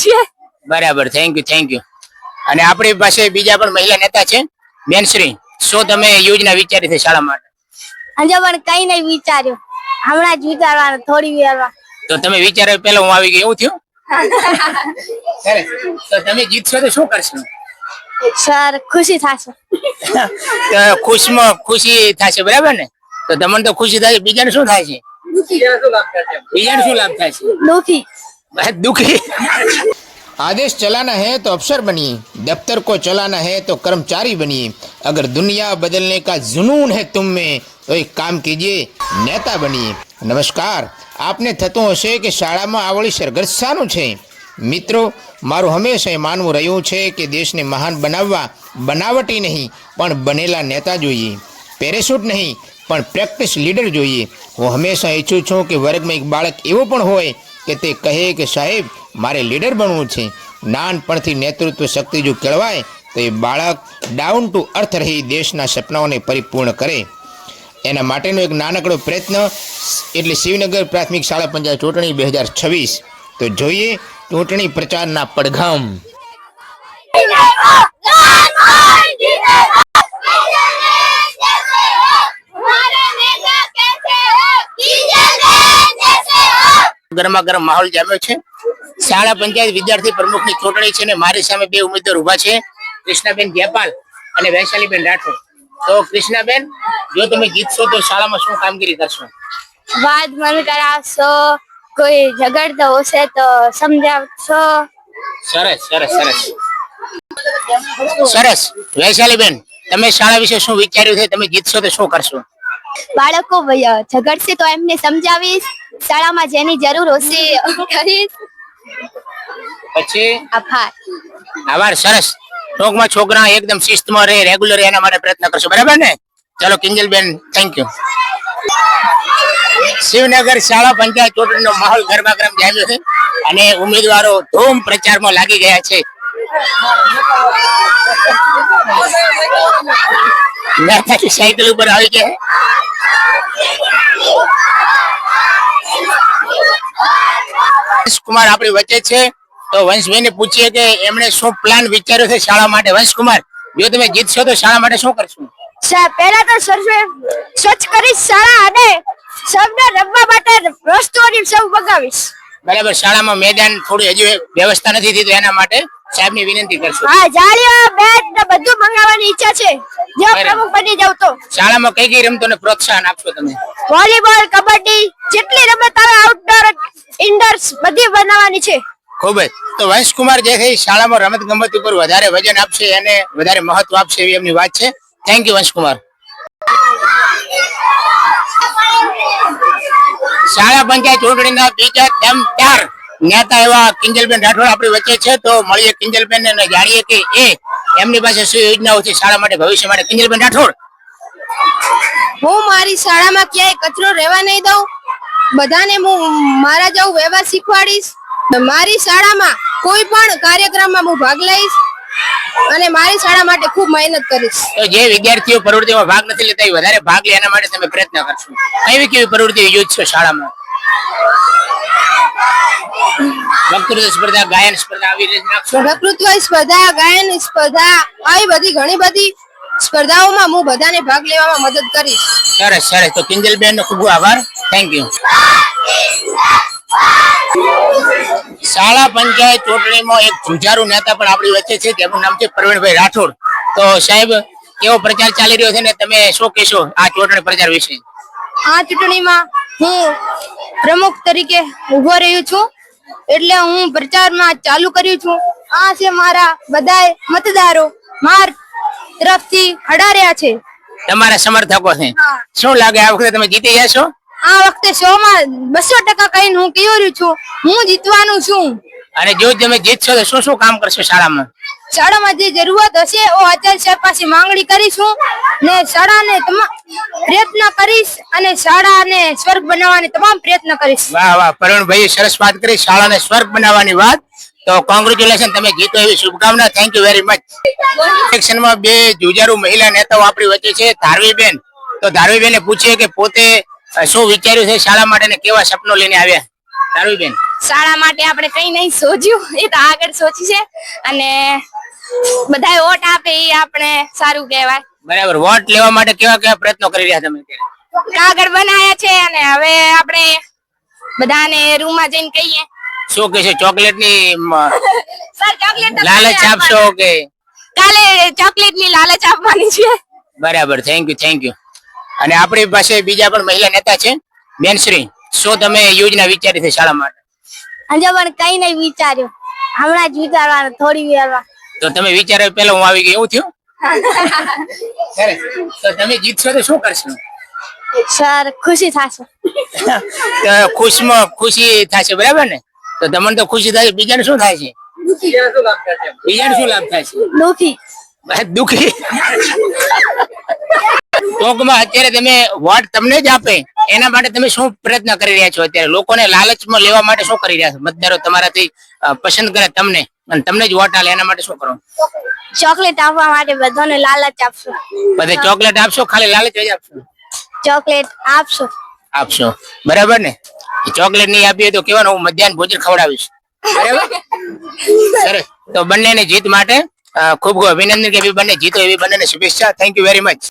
છીએ. બરાબર, thank you. અને આપણી પાસે બીજા પણ મહિલા નેતા છે બેનશ્રી. શું તમે યોજના વિચારી છે શાળા માટે? હજુ પણ કઈ નહીં વિચાર્યું, હમણાં જ વિચારવાનું થોડી વારમાં. તો તમે વિચાર્યા પહેલા હું આવી ગઈ એવું થયું? તો તમે જીતશો તો શું કરશો? સર ખુશી થશે. ખુશી થશે, બરાબર ને? તો તમને તો ખુશી થાય, બીજાને શું થાય છે? બીજાને શું લાભ થાય છે? दुखी। आदेश चलाना है तो अफसर बनिए, दफ्तर को चलाना है तो कर्मचारी बनिए, अगर दुनिया बदलने का जुनून है तुम में तो एक काम कीजिए, नेता बनिए। नमस्कार, आपने थતું હશે કે શાળામાં આવડી સરગર્સાનું છે. મિત્રો, મારું હંમેશા માનવું રહ્યું છે કે દેશને મહાન બનાવવા બનાવટી નહીં પણ બનેલા નેતા જોઈએ, પેરેશૂટ નહીં પણ પ્રેક્ટિસ લીડર જોઈએ. હું હંમેશા ઈચ્છું છું કે વર્ગમાં એક બાળક એવો પણ હોય કે તે કહે કે સાહેબ મારે લીડર બનવું છે. નાનપણથી નેતૃત્વ શક્તિ જો કેળવાય તો એ બાળક ડાઉન ટુ અર્થ રહી દેશના સપનાઓને પરિપૂર્ણ કરે. એના માટેનો એક નાનકડો પ્રયત્ન એટલે શિવનગર પ્રાથમિક શાળા પંચાયત ચૂંટણી 2026. તો જોઈએ ચૂંટણી પ્રચારના પડઘમ. ગરમા ગરમ માહોલ જામ્યો છે. શાળા પંચાયત વિદ્યાર્થી પ્રમુખની ચૂંટણી છે ને મારી સામે બે ઉમેદવાર ઉભા છે, કૃષ્ણાબેન જયપાલ અને વૈશાલીબેન રાઠોડ. તો કૃષ્ણાબેન, જો તમે જીતશો તો શાળામાં શું કામગીરી કરશો? વાદ મન કરાવશો, કોઈ ઝઘડતો હશે તો સમજાવશો. સરસ સરસ સરસ સરસ. વૈશાલીબેન, તમે શાળા વિશે શું વિચાર્યું છે? તમે જીતશો તો શું કરશો? બાળકો ઝઘડશે તો એમને સમજાવીશ, શાળામાં જેની જરૂર હશે કરીશ. પછી આભાર. સરસ. ટોકમાં છોકરા એકદમ શિસ્તમાં રહે, રેગ્યુલર, એના માટે પ્રયત્ન કરશો, બરાબર ને? ચલો કિંજલબેન, થેન્ક યુ. શિવનગર શાળા પંચાયત ચૂંટણીનો માહોલ ગરમા ગરમ જામ્યો છે અને ઉમેદવારો ધૂમ પ્રચારમાં લાગી ગયા છે. નેતાજી સાયકલ ઉપર આવી ગયા. વંશકુમાર આપણી વચ્ચે છે, તો વંશભાઈ ને પૂછીએ કે એમણે શું પ્લાન વિચાર્યો છે શાળા માટે. વંશકુમાર, જો તમે જીતશો તો શાળા માટે શું કરશો? પહેલા તો સ્વચ્છ કરીશ શાળા અને સૌને રમવા માટે વસ્તુઓની સૌ મગાવીશ. બરાબર. શાળામાં મેદાન થોડી હજુ વ્યવસ્થા નથી થઈ તો એના માટે સાહેબની વિનંતી કરશો. હા, જાળીઓ, બેટ ને બધું મંગાવવાની ઈચ્છા છે જો પ્રમુખ બની જાવ તો. શાળામાં કઈ કઈ રમતોને પ્રોત્સાહન આપશો તમે? વોલીબોલ, કબડ્ડી, જેટલી રમત આવે આઉટડોર ઇન્ડોર્સ બધી બનાવવાની છે. ખૂબ જ. તો વંશકુમાર જે છે શાળામાં રમત ગમત ઉપર વધારે વજન આપશે અને વધારે મહત્વ આપશે એવી એમની વાત છે. Thank you Vanshkumar. શાળા પંચાયત ચૂંટણીના બીજા દમદાર નેતા એવા કિંજલબેન રાઠોડ આપણી વચ્ચે છે, તો મળીએ કિંજલબેન ને જાણીએ કે એમની પાસે શું યોજનાઓ છે શાળા માટે, ભવિષ્ય માટે. કિંજલબેન રાઠોડ. હું મારી શાળામાં ક્યાંય કચરો રહેવા નહીં દઉં, બધાને હું મારા જેવું વ્યવહાર શીખવાડીશ. મારી શાળામાં કોઈ પણ કાર્યક્રમમાં હું ભાગ લઈશ અને મારી શાળા માટે ખૂબ મહેનત કરીશ. તો જે વિદ્યાર્થીઓ પ્રવૃત્તિમાં ભાગ નથી લેતા એ વધારે ભાગ લે એના માટે તમે પ્રયત્ન કરશો. કેવી પ્રવૃત્તિઓ યોજશો શાળામાં? વક્તૃત્વ સ્પર્ધા, ગાયન સ્પર્ધા આવી રીતે રાખશો? વક્તૃત્વ સ્પર્ધા, ગાયન સ્પર્ધા, આવી બધી ઘણી બધી સ્પર્ધાઓમાં હું બધાને ભાગ લેવામાં મદદ કરીશ. સરસ સરસ. તો કિંજલબેન નો ખૂબ આભાર. Thank you. શાળા પંચાયત ચૂંટણીમાં એક જુજારુ નેતા પણ આપણી વચ્ચે છે, તેમનું નામ છે પ્રવીણભાઈ રાઠોડ. તો સાહેબ, કેવો પ્રચાર ચાલી રહ્યો છે ને તમે શું કહેશો આ ચૂંટણી પ્રચાર વિશે? આ ચૂંટણીમાં હું પ્રમુખ તરીકે ઉભો રહ્યો છું, એટલે હું પ્રચારમાં ચાલુ કર્યું છું. આ છે મારા બધાય મતદારો માર તરફથી ખડા રહ્યા છે, તમારા સમર્થકો છે. શું લાગે આ વખતે તમે જીતી જશો? આ વખતે 100% કહીને હું કહી રહ્યું છું, હું જીતવાનું છું. અને જો તમે જીતશો તો શું શું કામ કરશો શાળામાં? શાળામાં જે જરૂરત હશે ઓ આચાર્ય સાહેબ પાસે માંગણી કરીશું ને શાળાને પ્રયત્ન કરીશ અને શાળાને સ્વર્ગ બનાવવાની તમામ પ્રયત્ન કરીશ. વાહ વાહ, પ્રવીણભાઈ સરસ વાત કરી, શાળાને સ્વર્ગ બનાવવાની વાત. તો કોંગ્રેચ્યુલેશન, તમે જીતો એવી શુભકામના. Thank you very much. ઇલેક્શનમાં બે જુજારુ મહિલા નેતાઓ આપણી વચ્ચે છે, ધારવીબેન. તો ધારવીબેને પૂછીએ કે પોતે શું વિચાર્યું છે શાળા માટે ને કેવા સપનો લઈને આવ્યા. ધારવીબેન. શાળા માટે આપણે કઈ નહીં સોચ્યું, એ તો આગળ સોચી છે અને બધા વોટ આપે એ આપણે સારું કહેવાય. બરાબર. વોટ લેવા માટે કેવા કેવા પ્રયત્નો કરી રહ્યા તમે અત્યારે? કાગળ બનાયા છે અને હવે આપણે બધાને રૂમમાં જઈને કહીએ. શું કહેશો? ચોકલેટ ની સર ચોકલેટ તો લાલચ આપશો કે? કાલે ચોકલેટ ની લાલચ આપવાની છે. બરાબર. Thank you. અને આપણી પાસે બીજા પણ મહિલા નેતા છે. બેનશ્રી, શું તમે યોજના વિચારી છે શાળા માટે? હજુ પણ કઈ નહીં વિચાર્યું, હમણાં જ વિચારવાનું થોડી વારમાં. તો તમે વિચાર્યા પહેલા હું આવી ગઈ એવું થયું? સરસ. તો તમે જીતશો તો શું કરશો? સર ખુશી થશે. તો ખુશી થશે, બરાબર ને? તો તમને તો ખુશી થાય, બીજાને શું થાય છે? બીજાને શું લાભ થાય છે? દુખી. ટૂંકમાં અત્યારે તમે વોટ તમને જ આપે એના માટે તમે શું પ્રયત્ન કરી રહ્યા છો? અત્યારે લોકોને લાલચમાં લેવા માટે શું કરી રહ્યા છો? મતદારો તમારાથી પસંદ કરે તમને અને તમને જ વોટ આલે એના માટે શું કરો? ચોકલેટ આપવા માટે બધાને લાલચ આપશો. બધે ચોકલેટ આપશો? ખાલી લાલચ જ આપશો? ચોકલેટ આપશો. બરાબર ને? ચોકલેટ નહીં આપીએ તો કેવાનું, હું મધ્યાહન ભોજન ખવડાવીશ. બરાબર. સરસ. તો બંનેની જીત માટે ખૂબ ખૂબ અભિનંદન કે બંને જીતો એવી બંનેને શુભેચ્છા. Thank you very much.